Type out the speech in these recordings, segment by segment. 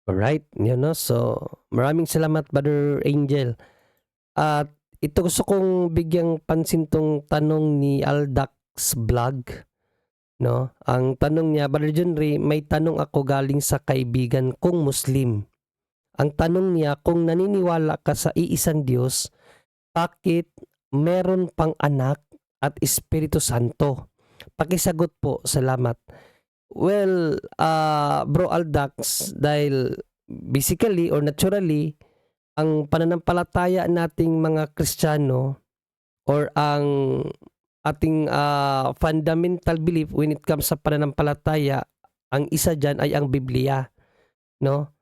Alright, yun 'no. So, maraming salamat Brother Angel. At ito gusto kong bigyang pansin 'tong tanong ni Aldac's Vlog, 'no. Ang tanong niya, "Brother John Ray, may tanong ako galing sa kaibigan kong Muslim. Ang tanong niya, kung naniniwala ka sa iisang Diyos, bakit meron pang Anak at Espiritu Santo? Pakisagot po, salamat." Well, Bro Aldax, dahil basically or naturally, ang pananampalataya nating mga Kristiyano or ang ating fundamental belief when it comes sa pananampalataya, ang isa diyan ay ang Biblia, 'no?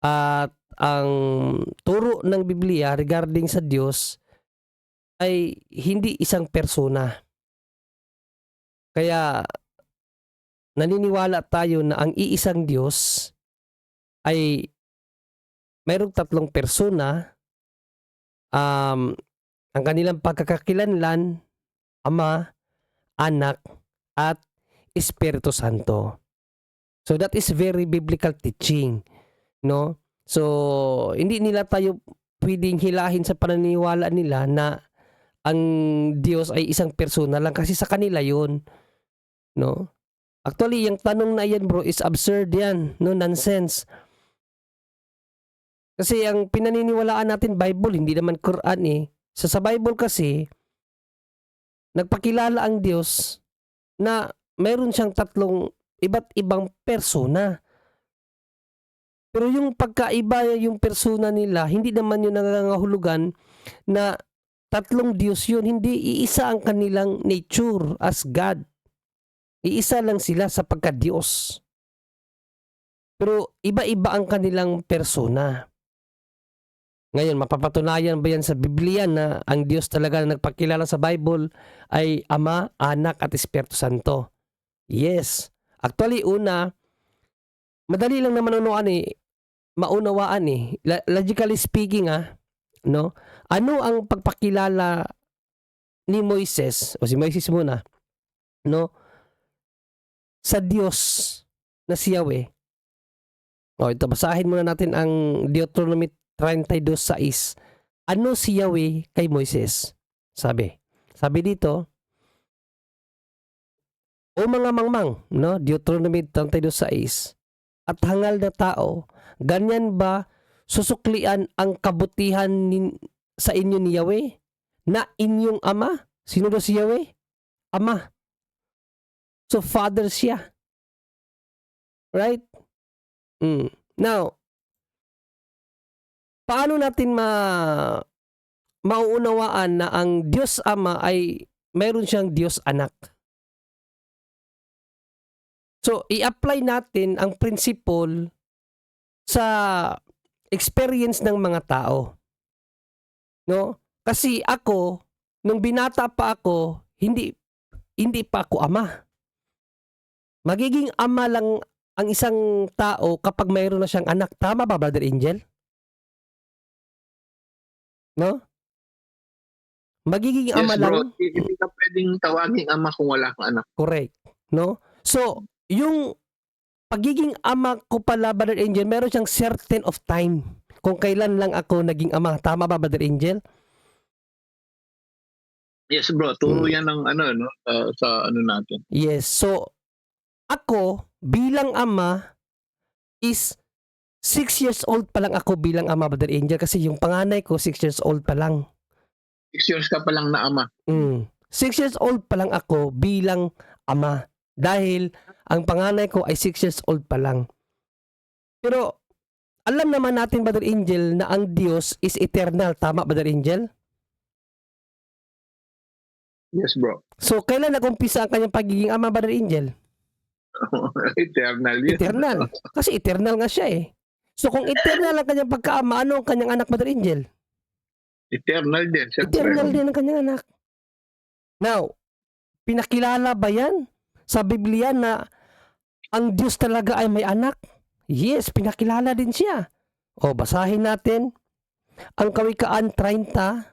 At ang turo ng Biblia regarding sa Diyos ay hindi isang persona. Kaya naniniwala tayo na ang iisang Diyos ay mayroong tatlong persona. Ang kanilang pagkakakilanlan, Ama, Anak, at Espiritu Santo. So that is very biblical teaching, no? So hindi nila tayo pwedeng hilahin sa paniniwala nila na ang Diyos ay isang persona lang, kasi sa kanila yun, no? Actually, yung tanong na yan, bro, is absurd yan, no? Nonsense. Kasi ang pinaniniwalaan natin Bible, hindi naman Quran eh. So sa Bible kasi, nagpakilala ang Diyos na mayroon siyang tatlong iba't ibang persona. Pero yung pagkaiba yung persona nila, hindi naman yun nangangahulugan na tatlong Diyos yun. Hindi, iisa ang kanilang nature as God. Iisa lang sila sa pagka-Diyos. Pero iba-iba ang kanilang persona. Ngayon, mapapatunayan ba yan sa Biblia na ang Diyos talaga na nagpakilala sa Bible ay Ama, Anak, at Espiritu Santo? Yes. Actually, una, madali lang naman maunawaan eh. Logically speaking, no? Ano ang pagpakilala ni Moises, o si Moises muna, no? Sa Diyos na si Yahweh. O ito, basahin muna natin ang Deuteronomy 32:6. Ano si Yahweh kay Moises? Sabi dito, "O mga mangmang," no? Deuteronomy 32:6, "at hangal na tao, ganyan ba susuklian ang kabutihan sa inyo ni Yahweh na inyong Ama?" Sino daw si Yahweh? Ama. So, Father siya. Right? Now, paano natin mauunawaan na ang Diyos Ama ay mayroon siyang Diyos Anak? So, i-apply natin ang principle sa experience ng mga tao. No? Kasi ako, nung binata pa ako, hindi pa ako ama. Magiging ama lang ang isang tao kapag mayroon na siyang anak. Tama ba, Brother Angel? No? Magiging ama Yes, bro. lang. Hindi ka pwedeng tawaging ama kung wala kang anak. Correct. No? So, yung pagiging ama ko pala, Brother Angel, meron siyang certain of time kung kailan lang ako naging ama. Tama ba, Brother Angel? Yes, bro. Turo yan ng sa natin. Yes. So, ako bilang ama is 6 years old pa lang ako bilang ama, Brother Angel, kasi yung panganay ko 6 years old pa lang. 6 years ka pa lang na ama. 6 years old pa lang ako bilang ama. Dahil ang panganay ko ay 6 years old pa lang. Pero alam naman natin, Brother Angel, na ang Diyos is eternal. Tama, Brother Angel? Yes, bro. So, kailan nag-umpisa ang kanyang pagiging ama, Brother Angel? Eternal yun. Eternal. Kasi eternal nga siya eh. So, kung eternal ang kanyang pagkaama, ano ang kanyang anak, Brother Angel? Eternal din. Eternal din ang kanyang anak. Now, pinakilala ba yan sa Biblia na ang Diyos talaga ay may anak? Yes, pinakilala din siya. O, basahin natin ang Kawikaan 30,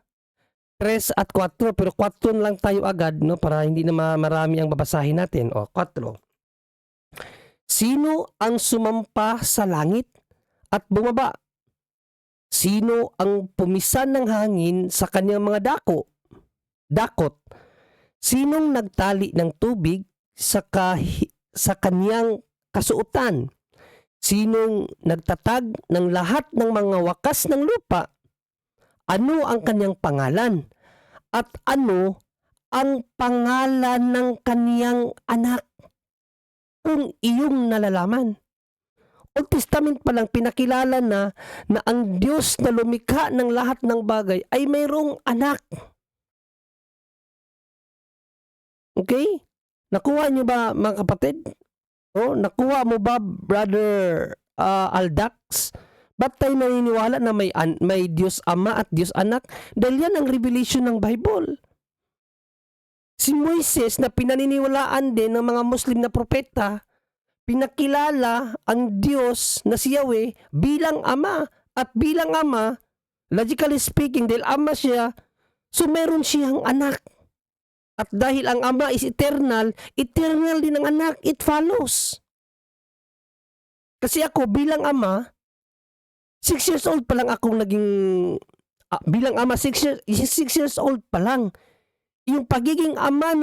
3 at 4. Pero 4 lang tayo agad, no, para hindi na marami ang babasahin natin. O, 4. "Sino ang sumampa sa langit at bumaba? Sino ang pumisan ng hangin sa kanyang mga dakot? Sinong nagtali ng tubig sa kanyang kasuotan? Sinong nagtatag ng lahat ng mga wakas ng lupa? Ano ang kanyang pangalan? At ano ang pangalan ng kaniyang anak? Kung iyong nalalaman. Old Testament pa lang pinakilala na ang Diyos na lumikha ng lahat ng bagay ay mayroong anak. Okay? Nakuha niyo ba, mga kapatid? Nakuha mo ba, Brother Aldax? Ba't tayo naniniwala na may Diyos Ama at Diyos Anak? Dahil yan ang revelation ng Bible. Si Moises na pinaniniwalaan din ng mga Muslim na propeta, pinakilala ang Diyos na si Yahweh bilang Ama. At bilang Ama, logically speaking, dahil Ama siya, so meron siyang anak. At dahil ang Ama is eternal, eternal din ang anak. It follows. Kasi ako bilang Ama, 6 years old pa lang akong naging, bilang Ama, 6 years old pa lang. Yung pagiging Ama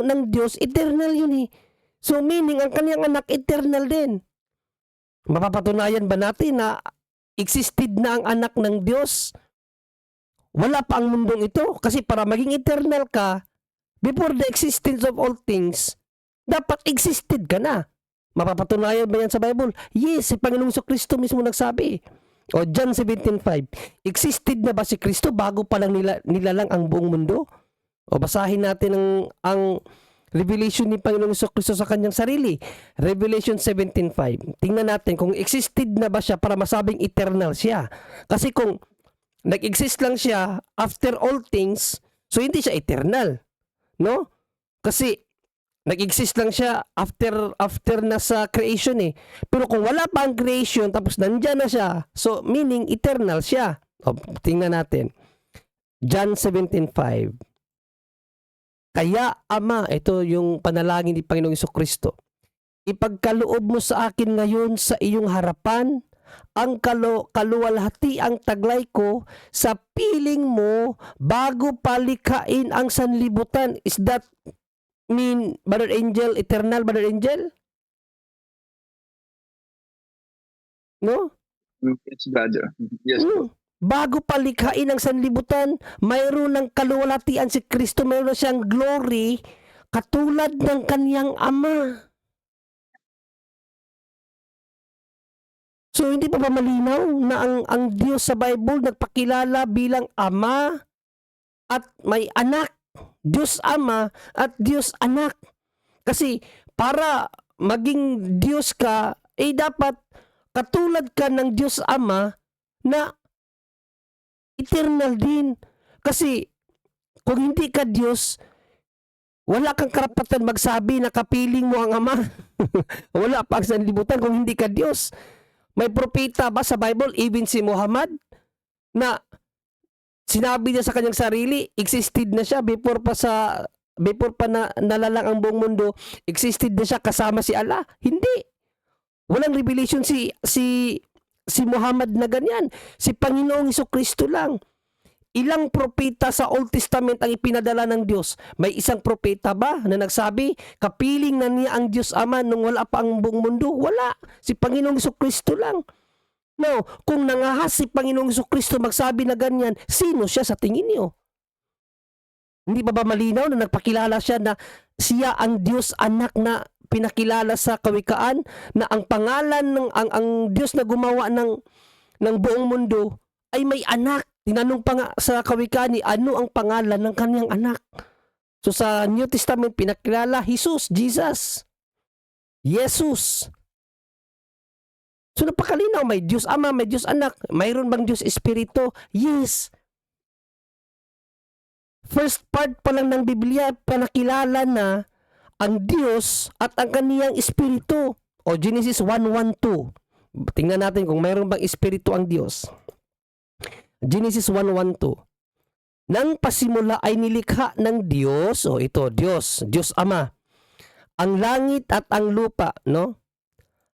ng Diyos, eternal yun eh. So meaning, ang kanyang anak, eternal din. Mapapatunayan ba natin na existed na ang anak ng Diyos? Wala pa ang mundong ito. Kasi para maging eternal ka, before the existence of all things, dapat existed ka na. Mapapatunayan ba yan sa Bible? Yes, si Panginoong Kristo mismo nagsabi. O John 17:5, existed na ba si Kristo bago pa lang nilalang ang buong mundo? O basahin natin ang revelation ni Panginoong Kristo sa kanyang sarili. Revelation 17:5. Tingnan natin kung existed na ba siya para masabing eternal siya. Kasi kung nag-exist lang siya after all things, so hindi siya eternal. No? Kasi nag-exist lang siya after na sa creation eh. Pero kung wala pa ang creation tapos nandyan na siya, so meaning eternal siya. O, tingnan natin. John 17:5. Kaya Ama, ito yung panalangin ni Panginoong Kristo, ipagkaloob mo sa akin ngayon sa iyong harapan ang kaluwalhati ang taglay ko sa piling mo bago palikhain ang sanlibutan. Is that mean, Brother Angel, eternal, Brother Angel? No? Yes, brother. Yes, po. Bago palikhain ang sanlibutan, mayroon ng kaluwalhatian si Kristo, mayroon siyang glory katulad ng kaniyang Ama. So hindi pa ba malinaw na ang Diyos sa Bible nagpakilala bilang Ama at may anak? Diyos Ama at Diyos Anak. Kasi para maging Diyos ka, dapat katulad ka ng Diyos Ama na eternal din. Kasi kung hindi ka Diyos, wala kang karapatan magsabi na kapiling mo ang Ama. Wala pa ang sanlibutan kung hindi ka Diyos. May propeta ba sa Bible, even si Muhammad, na sinabi niya sa kanyang sarili, existed na siya before pa nalalang ang buong mundo, existed na siya kasama si Allah? Hindi. Walang revelation si Muhammad na ganyan. Si Panginoong Kristo lang. Ilang propeta sa Old Testament ang ipinadala ng Diyos? May isang propeta ba na nagsabi, kapiling na niya ang Diyos Ama nung wala pa ang buong mundo? Wala. Si Panginoong Kristo lang. No, kung nangahas si Panginoong Kristo magsabi na ganyan, sino siya sa tingin niyo? Hindi ba malinaw na nagpakilala siya na siya ang Diyos Anak na pinakilala sa kawikaan, na ang pangalan ng ang Diyos na gumawa ng buong mundo ay may anak? Tinanong pa nga sa kawikaan ni ano ang pangalan ng kaniyang anak. So sa New Testament pinakilala Jesus. So napakalinaw, may Diyos Ama, may Diyos Anak. Mayroon bang Diyos Espiritu? Yes. First part pa lang ng Biblia, pinakilala na ang Diyos at ang kaniyang Espiritu. O Genesis 1:1-2. Tingnan natin kung mayroon bang Espiritu ang Diyos. Genesis 1:1-2. Nang pasimula ay nilikha ng Diyos, o ito, Diyos Ama, ang langit at ang lupa, no?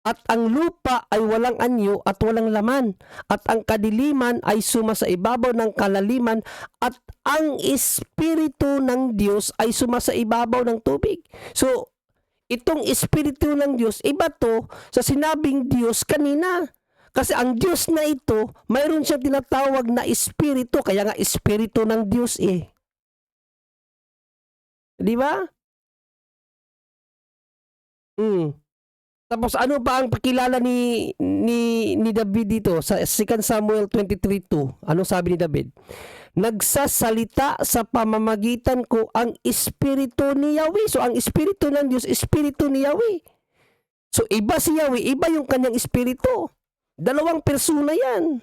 At ang lupa ay walang anyo at walang laman. At ang kadiliman ay suma sa ibabaw ng kalaliman. At ang Espiritu ng Diyos ay suma sa ibabaw ng tubig. So, itong Espiritu ng Diyos, iba to sa sinabing Diyos kanina. Kasi ang Diyos na ito, mayroon siyang tinatawag na Espiritu. Kaya nga Espiritu ng Diyos eh. Di ba? Tapos ano pa ang pakilala ni David dito sa 2 Samuel 23:2? Ano sabi ni David? Nagsasalita sa pamamagitan ko ang Espiritu ni Yahweh. So ang Espiritu ng Diyos, Espiritu ni Yahweh. So iba si Yahweh, iba yung kanyang Espiritu. Dalawang persona yan.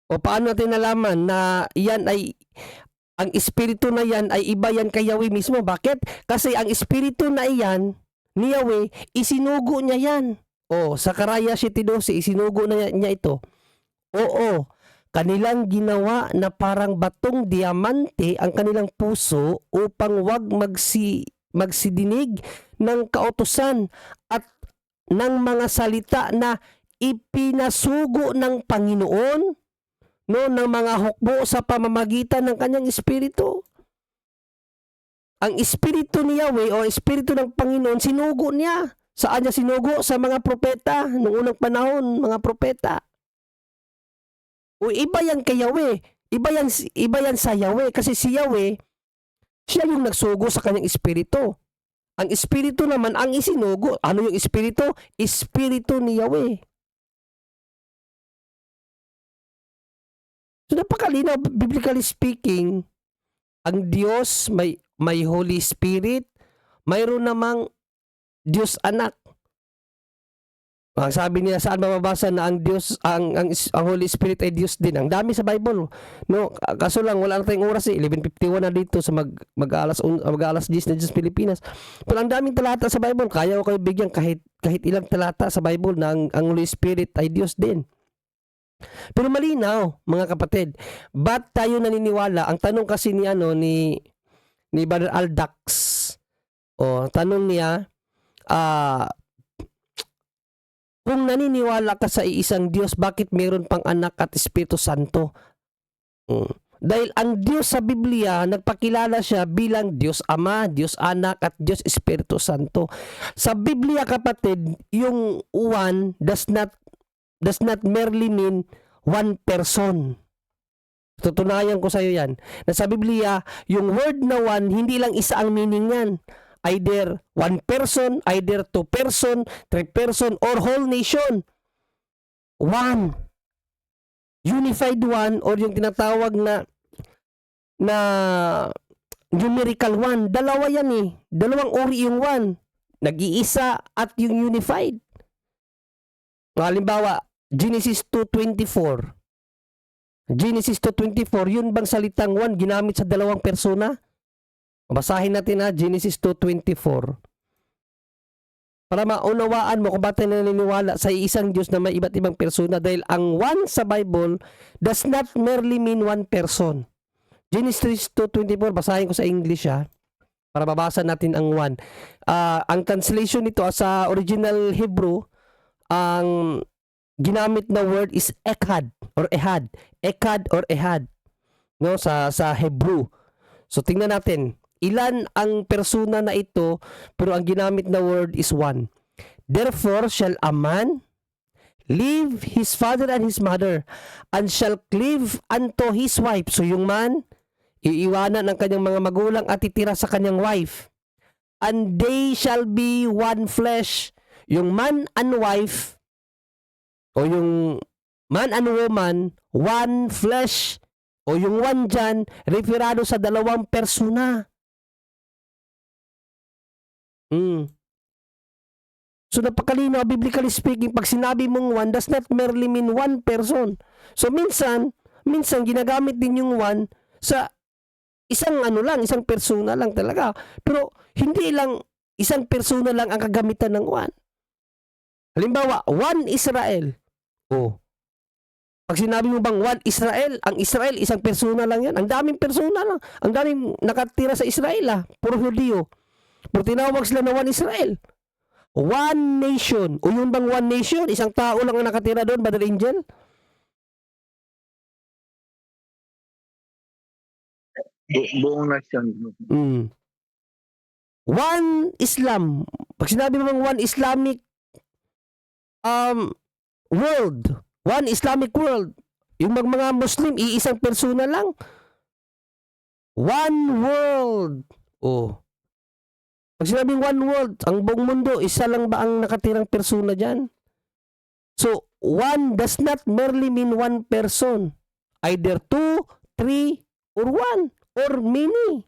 O paano natin nalaman na yan ay ang Espiritu na yan ay iba yan kay Yahweh mismo? Bakit? Kasi ang Espiritu na iyan ni Yahweh, isinugo niya yan. O, Sakaraya 7:12, isinugo na niya ito. Oo, kanilang ginawa na parang batong diamante ang kanilang puso upang wag magsidinig ng kautusan at ng mga salita na ipinasugo ng Panginoon, no, ng mga hukbo sa pamamagitan ng kanyang Espiritu. Ang Espiritu ni Yahweh o Espiritu ng Panginoon, sinugo niya. Saan niya sinugo? Sa mga propeta, noong unang panahon, mga propeta. O iba yan kay Yahweh. Iba yan sa Yahweh. Kasi si Yahweh, siya yung nagsugo sa kanyang Espiritu. Ang Espiritu naman, ang isinugo. Ano yung Espiritu? Espiritu ni Yahweh. So napakalinaw, biblically speaking, ang Diyos may Holy Spirit, mayroon namang Diyos anak. Ang sabi niya, saan mababasa na ang Diyos, ang Holy Spirit ay Diyos din. Ang dami sa Bible. No, kaso lang wala na tayong oras eh. 11:51 na dito sa mag-alas 10 na Diyos Pilipinas. Pero ang daming talata sa Bible, kaya ko kayo bigyan kahit ilang talata sa Bible na ang Holy Spirit ay Diyos din. Pero malinaw, mga kapatid, ba't tayo naniniwala? Ang tanong kasi ni Brother Aldax, tanong niya, kung naniniwala ka sa iisang Diyos, bakit mayroon pang anak at Espiritu Santo? Dahil ang Diyos sa Biblia, nagpakilala siya bilang Diyos Ama, Diyos Anak, at Diyos Espiritu Santo. Sa Biblia, kapatid, yung one does not merely mean one person. Tutunayan ko sa iyo yan. Na sa Biblia, yung word na one, hindi lang isa ang meaning yan. Either one person, either two person, three person, or whole nation. One. Unified one, or yung tinatawag na numerical one. Dalawa yan eh. Dalawang uri yung one. Nag-iisa at yung unified. Halimbawa, Genesis 2:24. Genesis 2:24, yun bang salitang one ginamit sa dalawang persona? Basahin natin Genesis 2:24. Para maunawaan mo kung bakit naniniwala sa isang Diyos na may iba't ibang persona, dahil ang one sa Bible does not merely mean one person. Genesis 2:24, basahin ko sa English para mabasa natin ang one. Ang translation nito sa original Hebrew, ang ginamit na word is echad or ehad. Echad or ehad, no, sa Hebrew. So tingnan natin, ilan ang persona na ito, pero ang ginamit na word is one. Therefore shall a man leave his father and his mother, and shall cleave unto his wife. So yung man, iiwanan ang kanyang mga magulang at titira sa kanyang wife. And they shall be one flesh. Yung man and wife, o yung man and woman, one flesh, o yung one dyan, referado sa dalawang persona. So napakalinaw, biblically speaking, pag sinabi mong one, does not merely mean one person. So minsan ginagamit din yung one sa isang isang persona lang talaga. Pero hindi lang isang persona lang ang kagamitan ng one. Halimbawa, one Israel. Pag sinabi mo bang one Israel, ang Israel, isang persona lang yan. Ang daming persona lang. Ang daming nakatira sa Israel, puro Hudyo. Pero tinawag sila na one Israel. One nation. O yun bang one nation? Isang tao lang ang nakatira doon, Brother Angel? Buong nasyon. Mm. One Islam. Pag sinabi mo one Islamic world, one Islamic world, yung mga Muslim, iisang persona lang. One world. Oh. Pag sinabing one world, ang buong mundo, isa lang ba ang nakatirang persona dyan? So, one does not merely mean one person. Either two, three, or one, or many.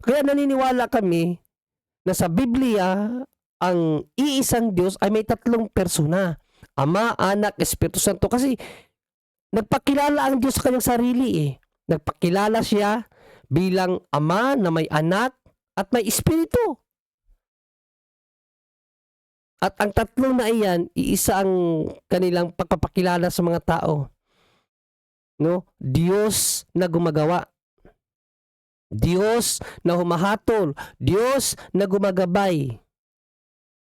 Kaya naniniwala kami na sa Biblia, ang iisang Diyos ay may tatlong persona. Ama, Anak, Espiritu Santo. Kasi nagpakilala ang Diyos sa kanyang sarili eh. Nagpakilala siya bilang Ama na may anak at may Espiritu. At ang tatlong na iyan, iisa ang kanilang pagpapakilala sa mga tao. No? Diyos na gumagawa. Diyos na humahatol. Diyos na gumagabay.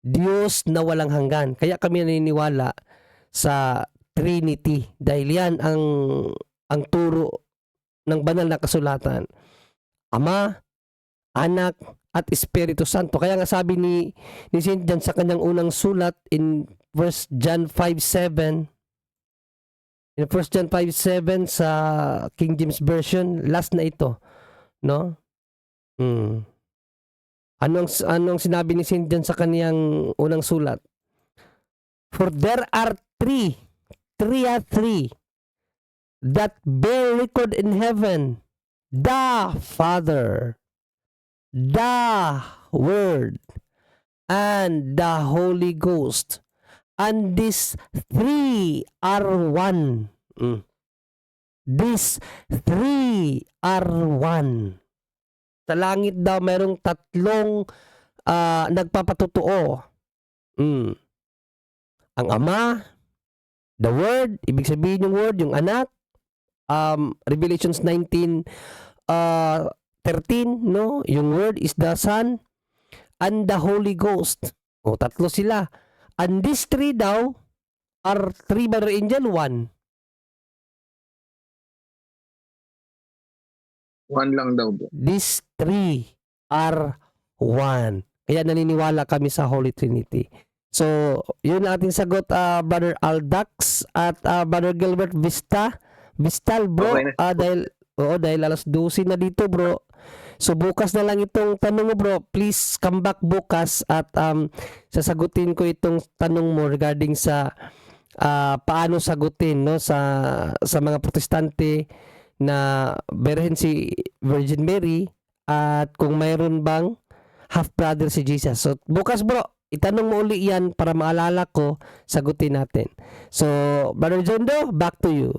Diyos na walang hanggan. Kaya kami naniniwala sa Trinity. Dahil yan ang turo ng banal na kasulatan. Ama, Anak, at Espiritu Santo. Kaya nga sabi ni St. John sa kanyang unang sulat in 1 John 5:7, in 1 John 5:7 sa King James Version, last na ito, no? Anong sinabi ni St. John sa kanyang unang sulat? For there are three that bear record in heaven, the Father, the Word, and the Holy Ghost. And these three are one. These three are one. Sa langit daw mayroong tatlong nagpapatotoo. Ang Ama, the Word, ibig sabihin yung Word, yung Anak, Revelations 19:13, no? Yung Word is the Son, and the Holy Ghost. O, tatlo sila. And these three daw are three, Brother Angel, one. One lang daw po. These three are one. Kaya naniniwala kami sa Holy Trinity. So, yun ang ating sagot, Brother Aldax at Brother Gilbert Vistal, bro. Okay na. Dahil alas 12 na dito, bro. So, bukas na lang itong tanong mo, bro. Please come back bukas at sasagutin ko itong tanong mo regarding sa paano sagutin, no, sa mga protestante na berhen si Virgin Mary at kung mayroon bang half brother si Jesus. So, bukas, bro, itanong mo uli yan para maalala ko, sagutin natin. So, Brother Jondo, back to you.